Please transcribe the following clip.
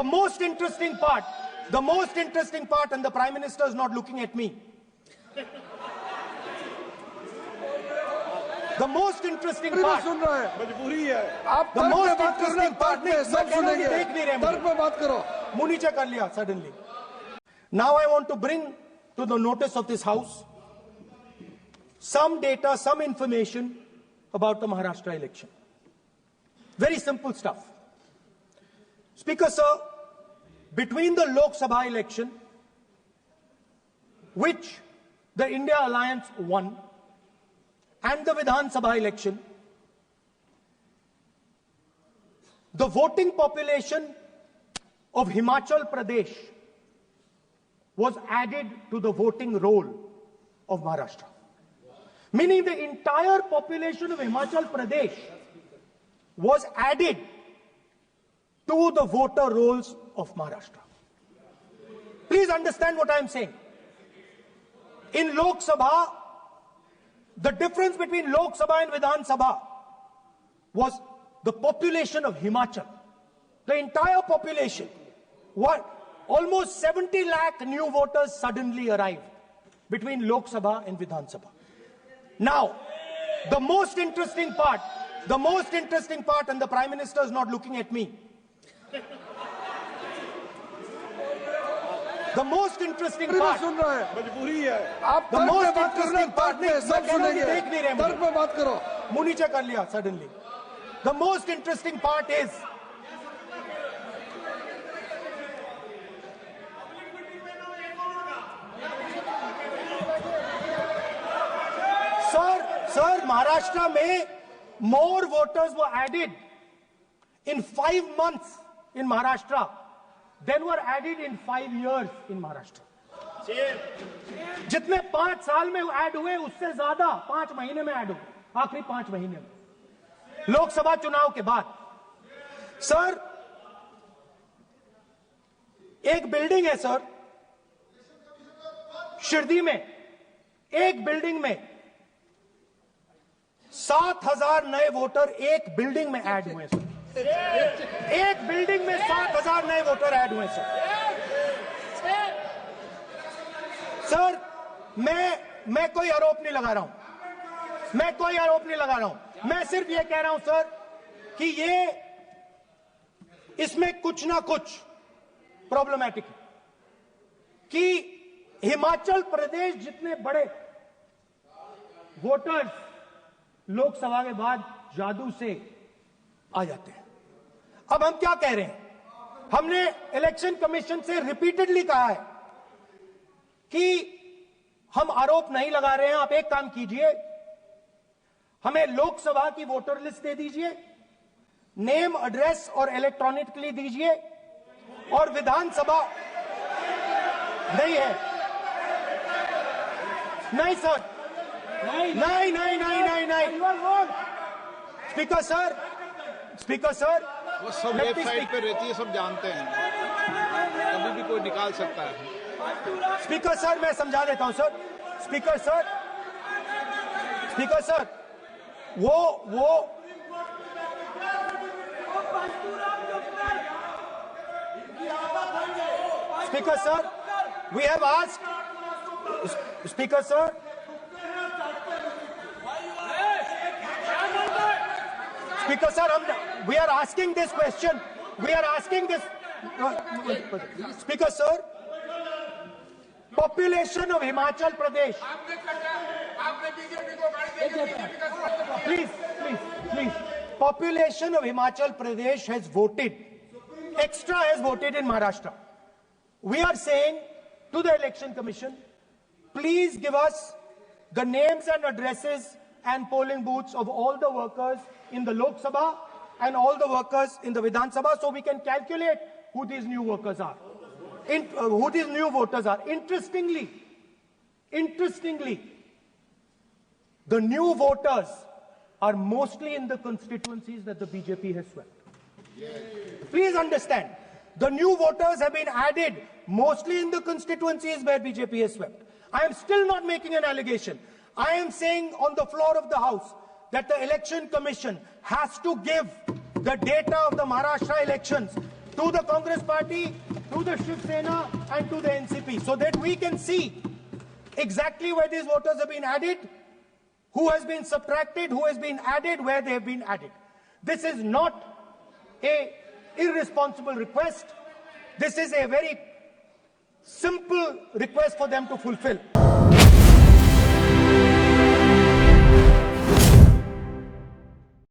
most interesting part, and the Prime Minister is not looking at me. The most interesting part. सुन रहा है, मजबूरी है। आप The most interesting part में सब सुनेंगे। देख नहीं रहे, तर्क में बात करो। मुंह नीचे कर लिया suddenly. Now I want to bring to the notice of this House some data, some information about the Maharashtra election. Very simple stuff. Speaker sir, between the Lok Sabha election, which the India Alliance won, and the Vidhan Sabha election, the voting population of Himachal Pradesh was added to the voting roll of Maharashtra. Meaning the entire population of Himachal Pradesh was added to the voter rolls of Maharashtra. Please understand what I am saying. In Lok Sabha, the difference between Lok Sabha and Vidhan Sabha was the population of Himachal. The entire population. What? Almost 70 lakh new voters suddenly arrived between Lok Sabha and Vidhan Sabha. Now, the most interesting part, and the Prime Minister is not looking at me. The most interesting part. सुन रहा है, मजबूरी है। आप The most interesting part में सब सुनेंगे। देख नहीं रहे, तर्क में बात करो। मुंह नीचे कर लिया suddenly. The most interesting part is Sir, Maharashtra में more voters were added in 5 months in Maharashtra than were added in 5 years in Maharashtra. जितने 5 साल में ऐड हुए उससे ज्यादा 5 महीने में ऐड हुए, आखिरी 5 महीने में लोकसभा चुनाव के बाद। सर, एक बिल्डिंग है सर शिरडी में, एक बिल्डिंग में 7,000 नए वोटर एक बिल्डिंग में ऐड हुए सर। एक बिल्डिंग में 7,000 नए वोटर ऐड हुए सर। मैं कोई आरोप नहीं लगा रहा हूं, मैं सिर्फ ये कह रहा हूं सर कि इसमें कुछ ना कुछ प्रॉब्लमैटिक है कि हिमाचल प्रदेश जितने बड़े वोटर्स लोकसभा के बाद जादू से आ जाते हैं। अब हम क्या कह रहे हैं, हमने इलेक्शन कमीशन से रिपीटेडली कहा है कि हम आरोप नहीं लगा रहे हैं, आप एक काम कीजिए, हमें लोकसभा की वोटर लिस्ट दे दीजिए, नेम एड्रेस और इलेक्ट्रॉनिकली दीजिए, और विधानसभा नहीं है। नहीं सर, नहीं। स्पीकर सर, वो सब वेबसाइट पे रहती है, सब जानते हैं, कभी भी कोई निकाल सकता है। स्पीकर सर, मैं समझा देता हूं सर। स्पीकर सर, वो speaker sir, we have asked, speaker sir, Speaker sir, we are asking this question. Speaker sir, population of Himachal Pradesh. Please. Population of Himachal Pradesh has voted. Extra has voted in Maharashtra. We are saying to the Election Commission, please give us the names and addresses and polling booths of all the workers in the Lok Sabha and all the workers in the Vidhan Sabha, so we can calculate who these new workers are, who these new voters are. Interestingly, the new voters are mostly in the constituencies that the BJP has swept. Please understand, the new voters have been added mostly in the constituencies where BJP has swept. I am still not making an allegation. I am saying on the floor of the House that the Election Commission has to give the data of the Maharashtra elections to the Congress party, to the Shiv Sena and to the NCP, so that we can see exactly where these voters have been added, who has been subtracted, who has been added, where they have been added. This is not an irresponsible request. This is a very simple request for them to fulfill.